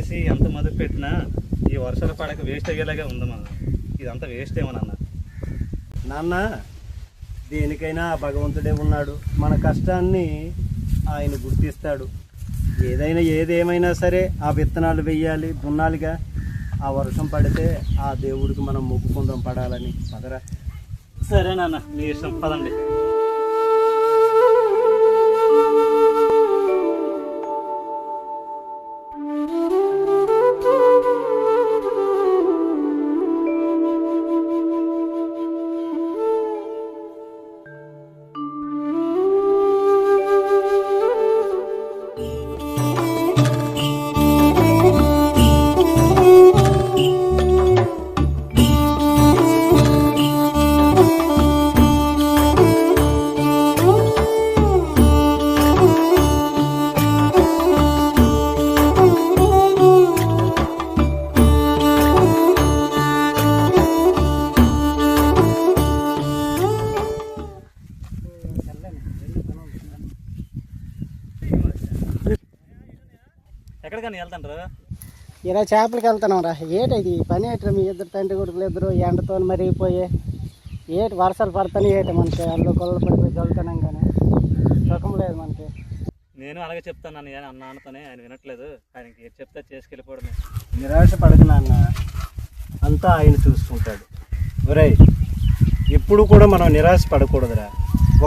వేసి ఎంత మదుపు పెట్టినా ఈ వర్షాలు పడక వేస్ట్ అయ్యేలాగే ఉందమ్మా. ఇదంతా వేస్ట్ ఏమో నాన్న. దేనికైనా భగవంతుడే ఉన్నాడు. మన కష్టాన్ని ఆయన గుర్తిస్తాడు. ఏదేమైనా సరే ఆ విత్తనాలు వెయ్యాలి, దున్నాలిగా. ఆ వర్షం పడితే ఆ దేవుడికి మనం మొక్కుకుందాం పడాలని. పదరా. సరే నాన్న, మీ ఇష్టం, పదండి. ఎక్కడికని వెళ్తాంటారు? ఇలా చేపలకి వెళ్తున్నాం రా. ఏటది పని ఏట్రా? మీ ఇద్దరు తండ్రి కొడుకులు ఇద్దరు ఎండతో మరిగిపోయి ఏటి వర్షాలు పడతానే ఏటి మనకి అల్లు కొళ్ళు పడిపోయి చల్లుతున్నాం కానీ సుఖం లేదు మనకి. నేను అలాగే చెప్తాను అన్నతోనే, ఆయన వినట్లేదు. ఆయనకి చెప్తే చేసుకెళ్ళిపోవడమే. నిరాశ పడకు నాన్న, అంతా ఆయన చూసుకుంటాడు. ఒరేయ్, ఎప్పుడు కూడా మనం నిరాశ పడకూడదురా.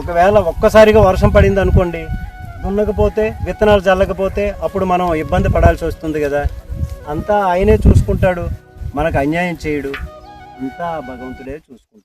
ఒకవేళ ఒక్కసారిగా వర్షం పడింది అనుకోండి, దున్నకపోతే విత్తనాలు జల్లకపోతే అప్పుడు మనం ఇబ్బంది పడాల్సి వస్తుంది కదా. అంతా ఆయనే చూసుకుంటాడు, మనకు అన్యాయం చేయడు. అంతా భగవంతుడే చూసుకుంటాడు.